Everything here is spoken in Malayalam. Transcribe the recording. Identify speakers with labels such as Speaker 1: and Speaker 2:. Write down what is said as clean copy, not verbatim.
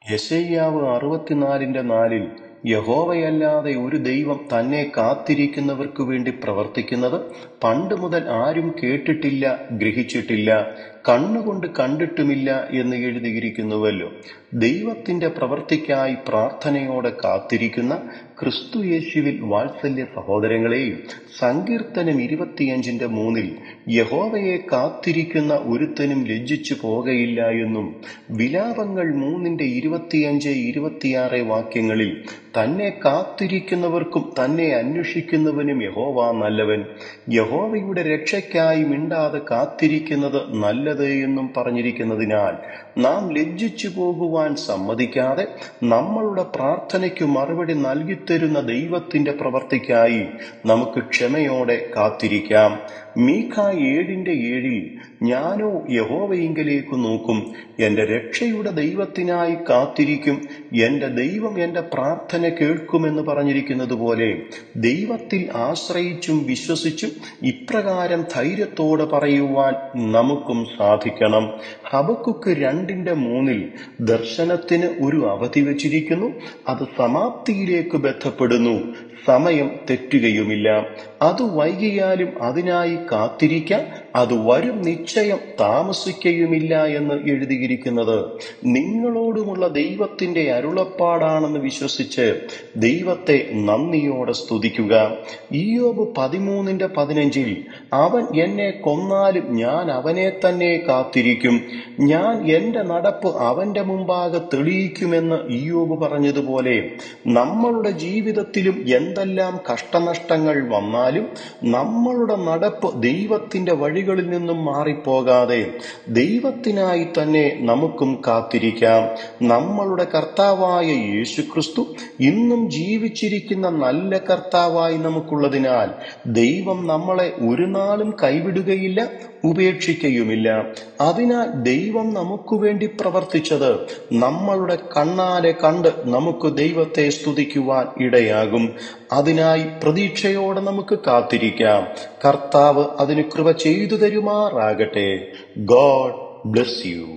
Speaker 1: യെശയ്യാവ് 64:4 യഹോവയല്ലാതെ ഒരു ദൈവം തന്നെ കാത്തിരിക്കുന്നവർക്കു വേണ്ടി പ്രവർത്തിക്കുന്നത് പണ്ട് മുതൽ ആരും കേട്ടിട്ടില്ല, ഗ്രഹിച്ചിട്ടില്ല, കണ്ണുകൊണ്ട് കണ്ടിട്ടുമില്ല എന്ന് എഴുതിയിരിക്കുന്നുവല്ലോ. ദൈവത്തിന്റെ പ്രവൃത്തിക്കായി പ്രാർത്ഥനയോടെ കാത്തിരിക്കുന്ന ക്രിസ്തു യേശുവിൽ വാത്സല്യ സഹോദരങ്ങളെയും, സങ്കീർത്തനം 25:3 യഹോവയെ കാത്തിരിക്കുന്ന ഒരുത്തനും ലജ്ജിച്ചു പോകയില്ല എന്നും, വിലാപങ്ങൾ 3:25-26 വാക്യങ്ങളിൽ തന്നെ കാത്തിരിക്കുന്നവർക്കും തന്നെ അന്വേഷിക്കുന്നവനും യഹോവ നല്ലവൻ, യഹോവയുടെ രക്ഷയ്ക്കായി മിണ്ടാതെ കാത്തിരിക്കുന്നത് നല്ലത് എന്നും പറഞ്ഞിരിക്കുന്നതിനാൽ നാം ലജ്ജിച്ചു പോകുവാൻ സമ്മതിക്കാതെ നമ്മളുടെ പ്രാർത്ഥനയ്ക്കു മറുപടി നൽകിത്തരുന്ന ദൈവത്തിന്റെ പ്രവൃത്തിക്കായി നമുക്ക് ക്ഷമയോടെ കാത്തിരിക്കാം. മീഖാ 7:7 ഞാനോ യഹോവയിങ്കലേക്ക് നോക്കും, എന്റെ രക്ഷയുടെ ദൈവത്തിനായി കാത്തിരിക്കും, എന്റെ ദൈവം എന്റെ പ്രാർത്ഥന കേൾക്കുമെന്ന് പറഞ്ഞിരിക്കുന്നത് പോലെ ദൈവത്തിൽ ആശ്രയിച്ചും വിശ്വസിച്ചും ഇപ്രകാരം ധൈര്യത്തോടെ പറയുവാൻ നമുക്കും സാധിക്കണം. ഹബക്കുക്ക് 2:3 ദർശനത്തിന് ഒരു അവധി വച്ചിരിക്കുന്നു, അത് സമാപ്തിയിലേക്ക് ബന്ധപ്പെടുന്നു, സമയം തെറ്റുകയുമില്ല. അത് വൈകിയാലും അതിനായി കാത്തിരിക്കാം, അത് വരും നിശ്ചയം, താമസിക്കുകയുമില്ല എന്ന് എഴുതിയിരിക്കുന്നത് നിങ്ങളോടുമുള്ള ദൈവത്തിന്റെ അരുളപ്പാടാണെന്ന് വിശ്വസിച്ച് ദൈവത്തെ നന്ദിയോടെ സ്തുതിക്കുക. ഇയ്യോബ് 13:15 അവൻ എന്നെ കൊന്നാലും ഞാൻ അവനെ തന്നെ കാത്തിരിക്കും, ഞാൻ എന്റെ നടപ്പ് അവന്റെ മുമ്പാകെ തെളിയിക്കുമെന്ന് ഇയ്യോബ് പറഞ്ഞതുപോലെ നമ്മളുടെ ജീവിതത്തിലും എന്തെല്ലാം കഷ്ടനഷ്ടങ്ങൾ വന്നാലും നമ്മളുടെ നടപ്പ് ദൈവത്തിന്റെ വഴികളിൽ നിന്നും മാറിപ്പോകാതെ ദൈവത്തിനായി തന്നെ നമുക്കും കാത്തിരിക്കാം. നമ്മളുടെ കർത്താവായ യേശുക്രിസ്തു ഇന്നും ജീവിച്ചിരിക്കുന്ന നല്ല കർത്താവായി നമുക്കുള്ളതിനാൽ ദൈവം നമ്മളെ ഒരു നാളും കൈവിടുകയില്ല, ഉപേക്ഷിക്കുകയുമില്ല. അതിനാൽ ദൈവം നമുക്ക് വേണ്ടി പ്രവർത്തിച്ചത് നമ്മളുടെ കണ്ണാലെ കണ്ട് നമുക്ക് ദൈവത്തെ സ്തുതിക്കുവാൻ ഇടയാകും. അതിനായി പ്രതീക്ഷയോടെ നമുക്ക് കാത്തിരിക്കാം. കർത്താവ് അതിന് കൃപ ചെയ്തു തരുമാറാകട്ടെ. God bless you.